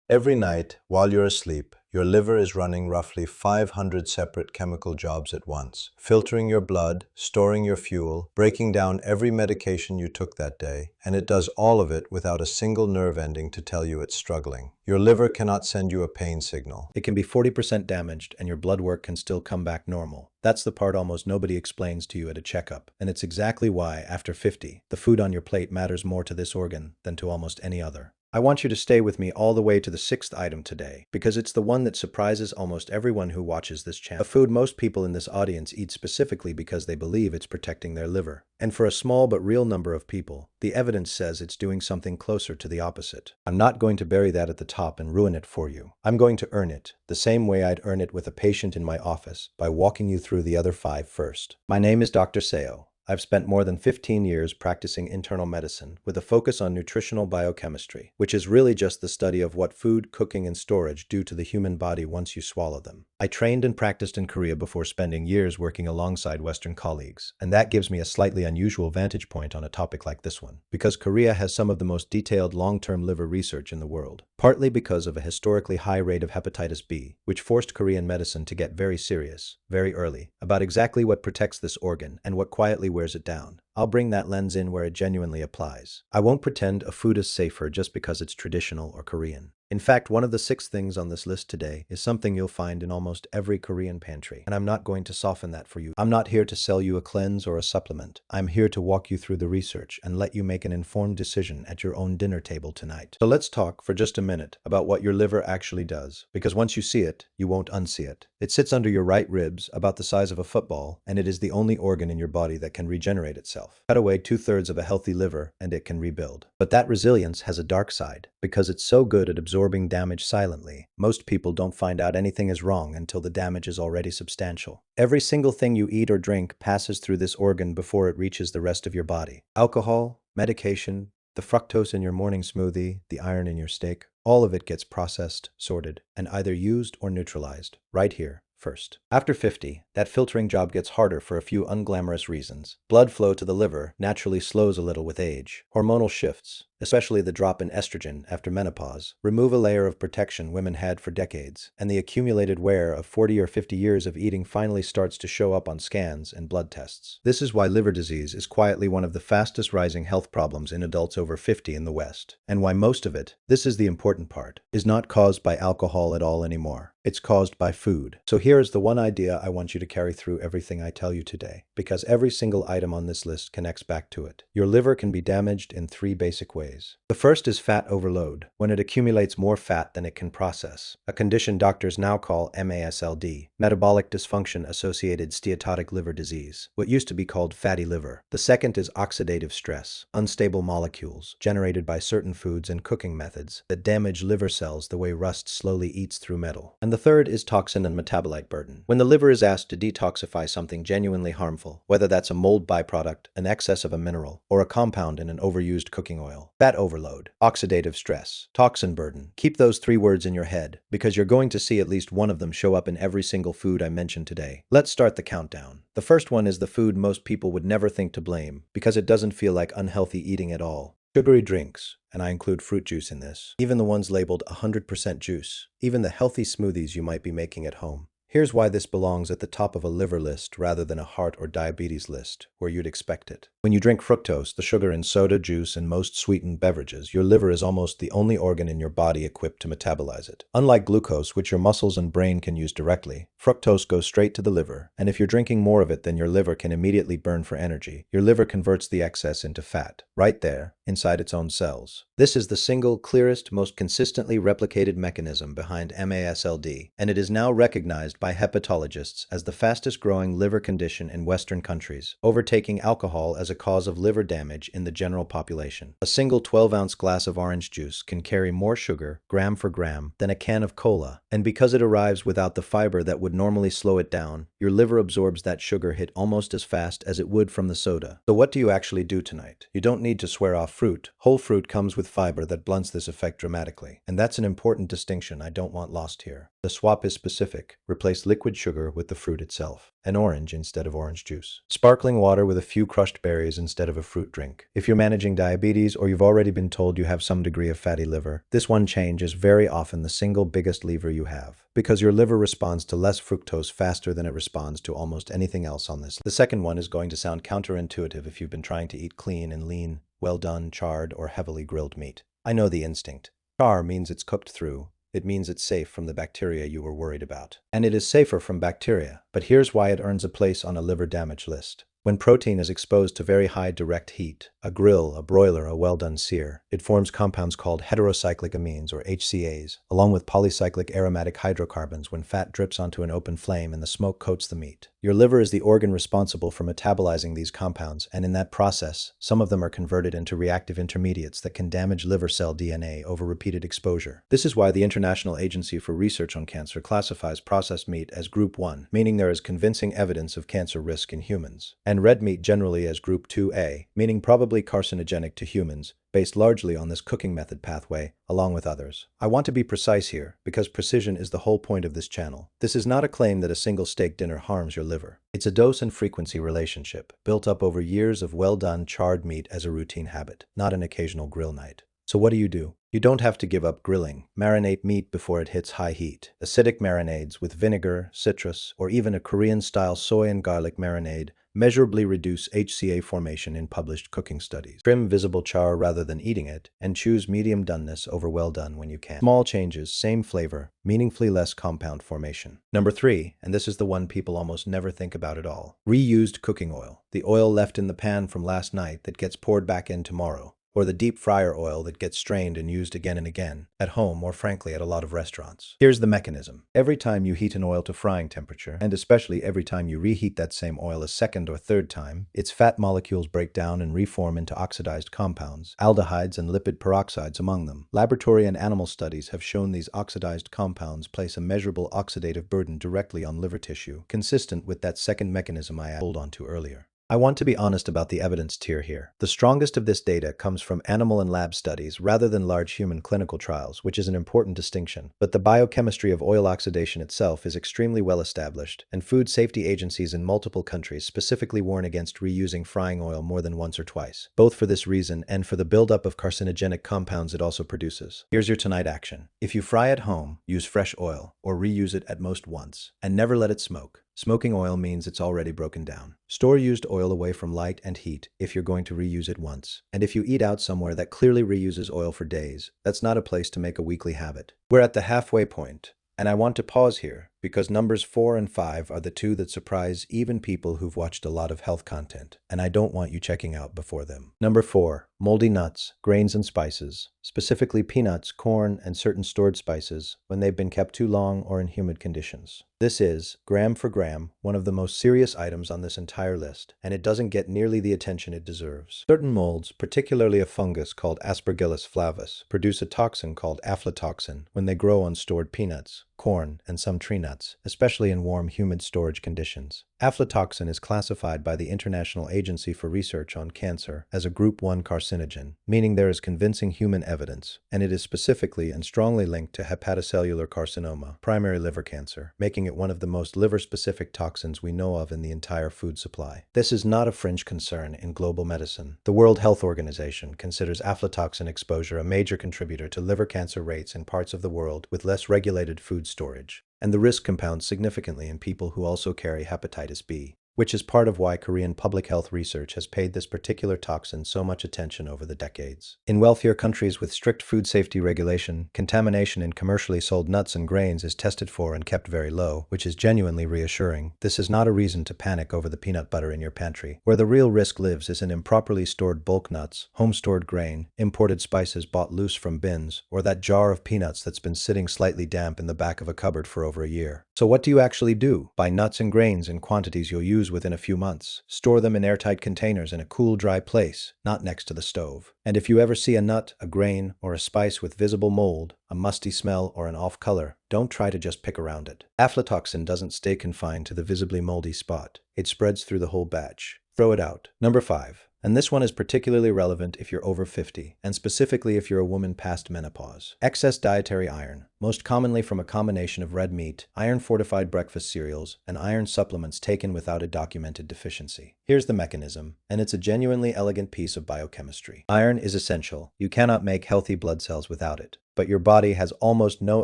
Every night, while you're asleep, your liver is running roughly 500 separate chemical jobs at once, filtering your blood, storing your fuel, breaking down every medication you took that day, and it does all of it without a single nerve ending to tell you it's struggling. Your liver cannot send you a pain signal. It can be 40% damaged and your blood work can still come back normal. That's the part almost nobody explains to you at a checkup. And it's exactly why, after 50, the food on your plate matters more to this organ than to almost any other. I want you to stay with me all the way to the sixth item today, because it's the one that surprises almost everyone who watches this channel. A food most people in this audience eat specifically because they believe it's protecting their liver. And for a small but real number of people, the evidence says it's doing something closer to the opposite. I'm not going to bury that at the top and ruin it for you. I'm going to earn it, the same way I'd earn it with a patient in my office, by walking you through the other 5 first. My name is Dr. Seo. I've spent more than 15 years practicing internal medicine with a focus on nutritional biochemistry, which is really just the study of what food, cooking, and storage do to the human body once you swallow them. I trained and practiced in Korea before spending years working alongside Western colleagues, and that gives me a slightly unusual vantage point on a topic like this one, because Korea has some of the most detailed long-term liver research in the world, partly because of a historically high rate of hepatitis B, which forced Korean medicine to get very serious, very early, about exactly what protects this organ and what quietly wears it down. I'll bring that lens in where it genuinely applies. I won't pretend a food is safer just because it's traditional or Korean. In fact, one of the 6 things on this list today is something you'll find in almost every Korean pantry, and I'm not going to soften that for you. I'm not here to sell you a cleanse or a supplement. I'm here to walk you through the research and let you make an informed decision at your own dinner table tonight. So let's talk for just a minute about what your liver actually does, because once you see it, you won't unsee it. It sits under your right ribs, about the size of a football, and it is the only organ in your body that can regenerate itself. Cut away 2/3 of a healthy liver, and it can rebuild. But that resilience has a dark side, because it's so good at absorbing damage silently. Most people don't find out anything is wrong until the damage is already substantial. Every single thing you eat or drink passes through this organ before it reaches the rest of your body. Alcohol, medication, the fructose in your morning smoothie, the iron in your steak, all of it gets processed, sorted, and either used or neutralized, right here, first. After 50, that filtering job gets harder for a few unglamorous reasons. Blood flow to the liver naturally slows a little with age. Hormonal shifts, especially the drop in estrogen after menopause, remove a layer of protection women had for decades, and the accumulated wear of 40 or 50 years of eating finally starts to show up on scans and blood tests. This is why liver disease is quietly one of the fastest rising health problems in adults over 50 in the West, and why most of it, this is the important part, is not caused by alcohol at all anymore. It's caused by food. So here is the one idea I want you to carry through everything I tell you today, because every single item on this list connects back to it. Your liver can be damaged in 3 basic ways. The first is fat overload, when it accumulates more fat than it can process, a condition doctors now call MASLD, metabolic dysfunction associated steatotic liver disease, what used to be called fatty liver. The second is oxidative stress, unstable molecules generated by certain foods and cooking methods that damage liver cells the way rust slowly eats through metal. And the third is toxin and metabolite burden, when the liver is asked to detoxify something genuinely harmful, whether that's a mold byproduct, an excess of a mineral, or a compound in an overused cooking oil. Fat overload, oxidative stress, toxin burden. Keep those 3 words in your head, because you're going to see at least one of them show up in every single food I mentioned today. Let's start the countdown. The first one is the food most people would never think to blame, because it doesn't feel like unhealthy eating at all. Sugary drinks, and I include fruit juice in this, even the ones labeled 100% juice, even the healthy smoothies you might be making at home. Here's why this belongs at the top of a liver list rather than a heart or diabetes list, where you'd expect it. When you drink fructose, the sugar in soda, juice, and most sweetened beverages, your liver is almost the only organ in your body equipped to metabolize it. Unlike glucose, which your muscles and brain can use directly, fructose goes straight to the liver, and if you're drinking more of it than your liver can immediately burn for energy, your liver converts the excess into fat, right there, inside its own cells. This is the single, clearest, most consistently replicated mechanism behind MASLD, and it is now recognized by hepatologists as the fastest growing liver condition in Western countries, overtaking alcohol as a cause of liver damage in the general population. A single 12-ounce glass of orange juice can carry more sugar, gram for gram, than a can of cola, and because it arrives without the fiber that would normally slow it down, your liver absorbs that sugar hit almost as fast as it would from the soda. So what do you actually do tonight? You don't need to swear off fruit. Whole fruit comes with fiber that blunts this effect dramatically, and that's an important distinction I don't want lost here. The swap is specific. Replace Replace liquid sugar with the fruit itself. An orange instead of orange juice. Sparkling water with a few crushed berries instead of a fruit drink. If you're managing diabetes or you've already been told you have some degree of fatty liver, this one change is very often the single biggest lever you have, because your liver responds to less fructose faster than it responds to almost anything else on this list. The second one is going to sound counterintuitive if you've been trying to eat clean and lean, well done, charred, or heavily grilled meat. I know the instinct. Char means it's cooked through. It means it's safe from the bacteria you were worried about. And it is safer from bacteria, but here's why it earns a place on a liver damage list. When protein is exposed to very high direct heat, a grill, a broiler, a well-done sear, it forms compounds called heterocyclic amines, or HCAs, along with polycyclic aromatic hydrocarbons when fat drips onto an open flame and the smoke coats the meat. Your liver is the organ responsible for metabolizing these compounds, and in that process, some of them are converted into reactive intermediates that can damage liver cell DNA over repeated exposure. This is why the International Agency for Research on Cancer classifies processed meat as Group 1, meaning there is convincing evidence of cancer risk in humans, and red meat generally as Group 2A, meaning probably carcinogenic to humans, based largely on this cooking method pathway, along with others. I want to be precise here, because precision is the whole point of this channel. This is not a claim that a single steak dinner harms your liver. It's a dose and frequency relationship, built up over years of well-done charred meat as a routine habit, not an occasional grill night. So what do? You don't have to give up grilling. Marinate meat before it hits high heat. Acidic marinades with vinegar, citrus, or even a Korean-style soy and garlic marinade measurably reduce HCA formation in published cooking studies. Trim visible char rather than eating it, and choose medium doneness over well done when you can. Small changes, same flavor, meaningfully less compound formation. Number 3, and this is the one people almost never think about at all. Reused cooking oil. The oil left in the pan from last night that gets poured back in tomorrow. Or the deep fryer oil that gets strained and used again and again, at home or frankly at a lot of restaurants. Here's the mechanism. Every time you heat an oil to frying temperature, and especially every time you reheat that same oil a second or third time, its fat molecules break down and reform into oxidized compounds, aldehydes and lipid peroxides among them. Laboratory and animal studies have shown these oxidized compounds place a measurable oxidative burden directly on liver tissue, consistent with that second mechanism I pulled onto earlier. I want to be honest about the evidence tier here. The strongest of this data comes from animal and lab studies rather than large human clinical trials, which is an important distinction. But the biochemistry of oil oxidation itself is extremely well established, and food safety agencies in multiple countries specifically warn against reusing frying oil more than once or twice, both for this reason and for the buildup of carcinogenic compounds it also produces. Here's your tonight action. If you fry at home, use fresh oil, or reuse it at most once, and never let it smoke. Smoking oil means it's already broken down. Store used oil away from light and heat if you're going to reuse it once. And if you eat out somewhere that clearly reuses oil for days, that's not a place to make a weekly habit. We're at the halfway point, and I want to pause here because numbers 4 and 5 are the two that surprise even people who've watched a lot of health content, and I don't want you checking out before them. Number 4, moldy nuts, grains and spices, specifically peanuts, corn, and certain stored spices when they've been kept too long or in humid conditions. This is, gram for gram, one of the most serious items on this entire list, and it doesn't get nearly the attention it deserves. Certain molds, particularly a fungus called Aspergillus flavus, produce a toxin called aflatoxin when they grow on stored peanuts, corn, and some tree nuts, especially in warm, humid storage conditions. Aflatoxin is classified by the International Agency for Research on Cancer as a Group 1 carcinogen, meaning there is convincing human evidence, and it is specifically and strongly linked to hepatocellular carcinoma, primary liver cancer, making it one of the most liver-specific toxins we know of in the entire food supply. This is not a fringe concern in global medicine. The World Health Organization considers aflatoxin exposure a major contributor to liver cancer rates in parts of the world with less regulated food storage. And the risk compounds significantly in people who also carry hepatitis B, which is part of why Korean public health research has paid this particular toxin so much attention over the decades. In wealthier countries with strict food safety regulation, contamination in commercially sold nuts and grains is tested for and kept very low, which is genuinely reassuring. This is not a reason to panic over the peanut butter in your pantry. Where the real risk lives is in improperly stored bulk nuts, home-stored grain, imported spices bought loose from bins, or that jar of peanuts that's been sitting slightly damp in the back of a cupboard for over a year. So what do you actually do? Buy nuts and grains in quantities you'll use within a few months. Store them in airtight containers in a cool, dry place, not next to the stove. And if you ever see a nut, a grain, or a spice with visible mold, a musty smell, or an off color, don't try to just pick around it. Aflatoxin doesn't stay confined to the visibly moldy spot. It spreads through the whole batch. Throw it out. Number 5. And this one is particularly relevant if you're over 50, and specifically if you're a woman past menopause. Excess dietary iron, most commonly from a combination of red meat, iron-fortified breakfast cereals, and iron supplements taken without a documented deficiency. Here's the mechanism, and it's a genuinely elegant piece of biochemistry. Iron is essential. You cannot make healthy blood cells without it. But your body has almost no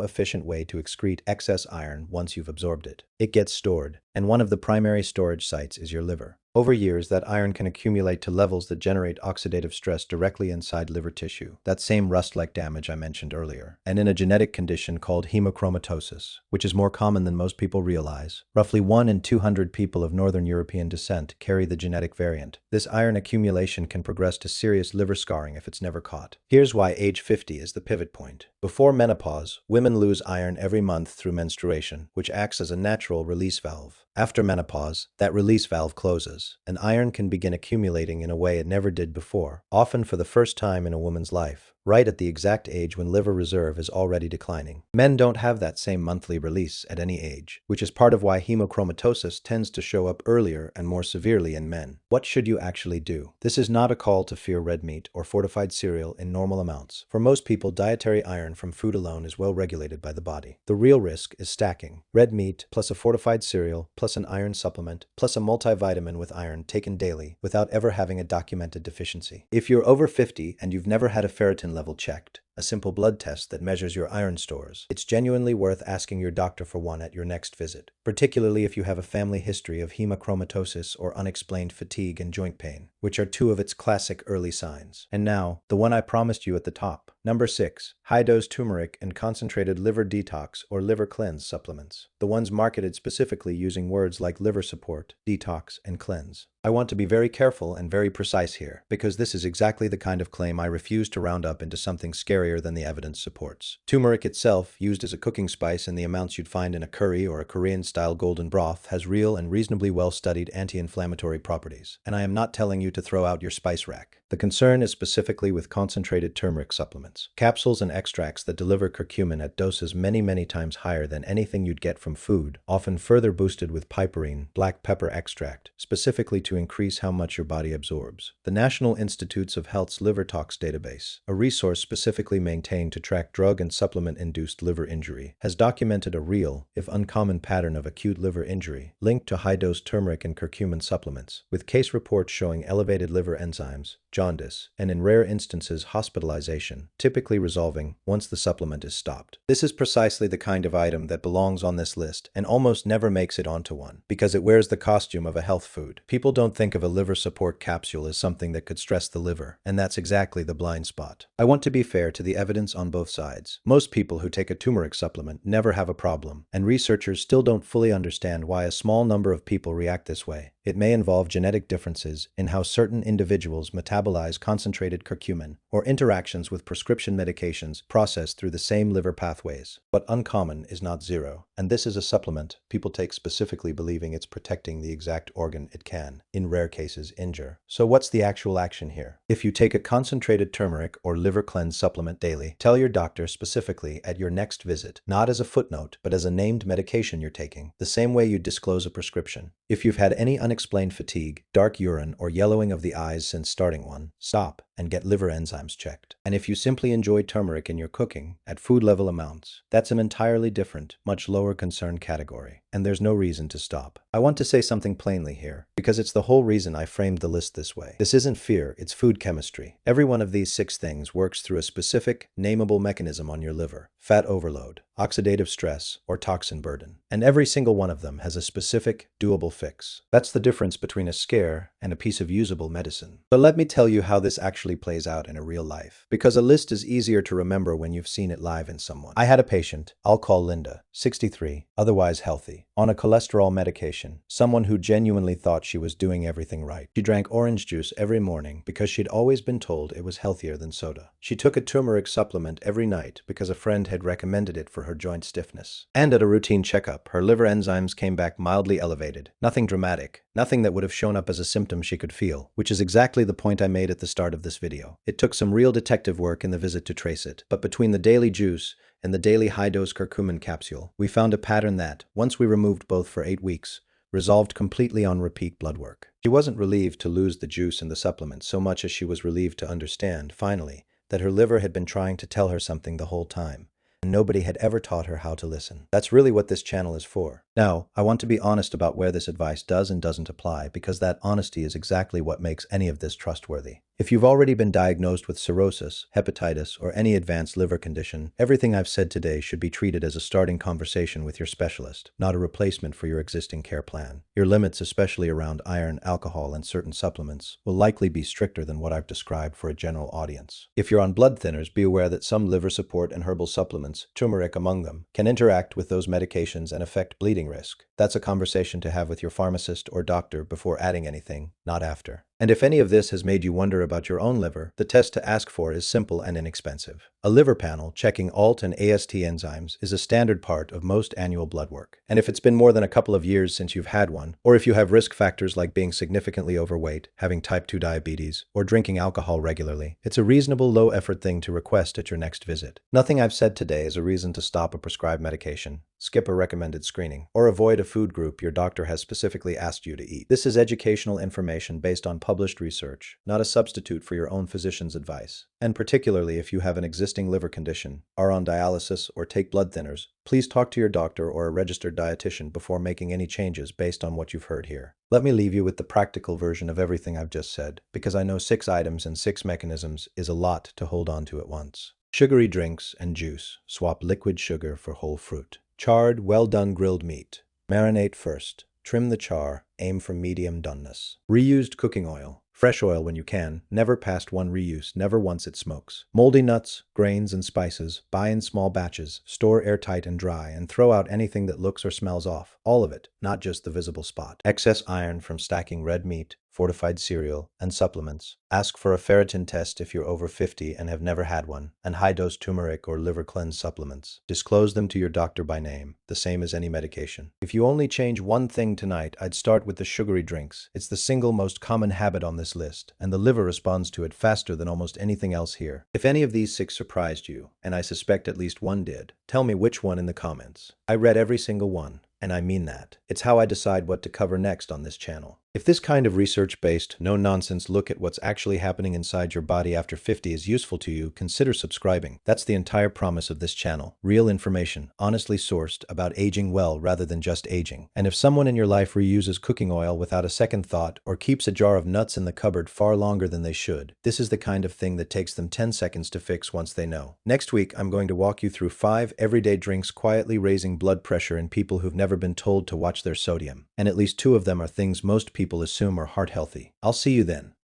efficient way to excrete excess iron once you've absorbed it. It gets stored, and one of the primary storage sites is your liver. Over years, that iron can accumulate to levels that generate oxidative stress directly inside liver tissue, that same rust-like damage I mentioned earlier. And in a genetic condition called hemochromatosis, which is more common than most people realize, roughly 1 in 200 people of Northern European descent carry the genetic variant. This iron accumulation can progress to serious liver scarring if it's never caught. Here's why age 50 is the pivot point. Before menopause, women lose iron every month through menstruation, which acts as a natural release valve. After menopause, that release valve closes, and iron can begin accumulating in a way it never did before, often for the first time in a woman's life, right at the exact age when liver reserve is already declining. Men don't have that same monthly release at any age, which is part of why hemochromatosis tends to show up earlier and more severely in men. What should you actually do? This is not a call to fear red meat or fortified cereal in normal amounts. For most people, dietary iron from food alone is well regulated by the body. The real risk is stacking. Red meat plus a fortified cereal plus an iron supplement plus a multivitamin with iron taken daily without ever having a documented deficiency. If you're over 50 and you've never had a ferritin level checked, a simple blood test that measures your iron stores, it's genuinely worth asking your doctor for one at your next visit, particularly if you have a family history of hemochromatosis or unexplained fatigue and joint pain, which are two of its classic early signs. And now, the one I promised you at the top. Number 6. High-dose turmeric and concentrated liver detox or liver cleanse supplements. The ones marketed specifically using words like liver support, detox, and cleanse. I want to be very careful and very precise here, because this is exactly the kind of claim I refuse to round up into something scarier than the evidence supports. Turmeric itself, used as a cooking spice in the amounts you'd find in a curry or a Korean-style golden broth, has real and reasonably well-studied anti-inflammatory properties. And I am not telling you to throw out your spice rack. The concern is specifically with concentrated turmeric supplements, capsules and extracts that deliver curcumin at doses many times higher than anything you'd get from food, often further boosted with piperine, black pepper extract, specifically to increase how much your body absorbs. The National Institutes of Health's Liver Tox database, a resource specifically maintained to track drug and supplement-induced liver injury, has documented a real, if uncommon pattern of acute liver injury linked to high-dose turmeric and curcumin supplements, with case reports showing elevated liver enzymes, jaundice, and in rare instances hospitalization, typically resolving once the supplement is stopped. This is precisely the kind of item that belongs on this list and almost never makes it onto one, because it wears the costume of a health food. People don't think of a liver support capsule as something that could stress the liver, and that's exactly the blind spot. I want to be fair to the evidence on both sides. Most people who take a turmeric supplement never have a problem, and researchers still don't fully understand why a small number of people react this way. It may involve genetic differences in how certain individuals metabolize concentrated curcumin or interactions with prescription medications processed through the same liver pathways. But uncommon is not zero, and this is a supplement people take specifically believing it's protecting the exact organ it can, in rare cases, injure. So what's the actual action here? If you take a concentrated turmeric or liver cleanse supplement daily, tell your doctor specifically at your next visit, not as a footnote, but as a named medication you're taking, the same way you disclose a prescription. If you've had any unexplained fatigue, dark urine, or yellowing of the eyes since starting one, stop and get liver enzymes checked. And if you simply enjoy turmeric in your cooking at food level amounts, that's an entirely different, much lower concern category, and there's no reason to stop. I want to say something plainly here, because it's the whole reason I framed the list this way. This isn't fear, it's food chemistry. Every one of these 6 things works through a specific, nameable mechanism on your liver: fat overload, oxidative stress, or toxin burden. And every single one of them has a specific, doable fix. That's the difference between a scare and a piece of usable medicine. But let me tell you how this actually plays out in a real life, because a list is easier to remember when you've seen it live in someone. I had a patient, I'll call Linda, 63, otherwise healthy, on a cholesterol medication, someone who genuinely thought she was doing everything right. She drank orange juice every morning because she'd always been told it was healthier than soda. She took a turmeric supplement every night because a friend had recommended it for her joint stiffness. And at a routine checkup, her liver enzymes came back mildly elevated. Nothing dramatic, nothing that would have shown up as a symptom she could feel, which is exactly the point I made at the start of this video. It took some real detective work in the visit to trace it, but between the daily juice and the daily high-dose curcumin capsule, we found a pattern that, once we removed both for 8 weeks, resolved completely on repeat blood work. She wasn't relieved to lose the juice in the supplement so much as she was relieved to understand, finally, that her liver had been trying to tell her something the whole time, and nobody had ever taught her how to listen. That's really what this channel is for. Now, I want to be honest about where this advice does and doesn't apply, because that honesty is exactly what makes any of this trustworthy. If you've already been diagnosed with cirrhosis, hepatitis, or any advanced liver condition, everything I've said today should be treated as a starting conversation with your specialist, not a replacement for your existing care plan. Your limits, especially around iron, alcohol, and certain supplements, will likely be stricter than what I've described for a general audience. If you're on blood thinners, be aware that some liver support and herbal supplements, turmeric among them, can interact with those medications and affect bleeding risk. That's a conversation to have with your pharmacist or doctor before adding anything, not after. And if any of this has made you wonder about your own liver, the test to ask for is simple and inexpensive. A liver panel checking ALT and AST enzymes is a standard part of most annual blood work. And if it's been more than a couple of years since you've had one, or if you have risk factors like being significantly overweight, having type 2 diabetes, or drinking alcohol regularly, it's a reasonable low-effort thing to request at your next visit. Nothing I've said today is a reason to stop a prescribed medication, skip a recommended screening, or avoid a food group your doctor has specifically asked you to eat. This is educational information based on published research, not a substitute for your own physician's advice. And particularly if you have an existing liver condition, are on dialysis, or take blood thinners, please talk to your doctor or a registered dietitian before making any changes based on what you've heard here. Let me leave you with the practical version of everything I've just said, because I know 6 items and 6 mechanisms is a lot to hold on to at once. Sugary drinks and juice. Swap liquid sugar for whole fruit. Charred, well-done grilled meat. Marinate first. Trim the char. Aim for medium doneness. Reused cooking oil. Fresh oil when you can, never past one reuse, never once it smokes. Moldy nuts, grains, and spices, buy in small batches, store airtight and dry, and throw out anything that looks or smells off. All of it, not just the visible spot. Excess iron from stacking red meat, fortified cereal, and supplements. Ask for a ferritin test if you're over 50 and have never had one, and high-dose turmeric or liver cleanse supplements. Disclose them to your doctor by name, the same as any medication. If you only change one thing tonight, I'd start with the sugary drinks. It's the single most common habit on this list, and the liver responds to it faster than almost anything else here. If any of these 6 surprised you, and I suspect at least one did, tell me which one in the comments. I read every single one, and I mean that. It's how I decide what to cover next on this channel. If this kind of research-based, no-nonsense look at what's actually happening inside your body after 50 is useful to you, consider subscribing. That's the entire promise of this channel. Real information, honestly sourced, about aging well rather than just aging. And if someone in your life reuses cooking oil without a second thought, or keeps a jar of nuts in the cupboard far longer than they should, this is the kind of thing that takes them 10 seconds to fix once they know. Next week, I'm going to walk you through 5 everyday drinks quietly raising blood pressure in people who've never been told to watch their sodium. And at least 2 of them are things most people assume are heart healthy. I'll see you then.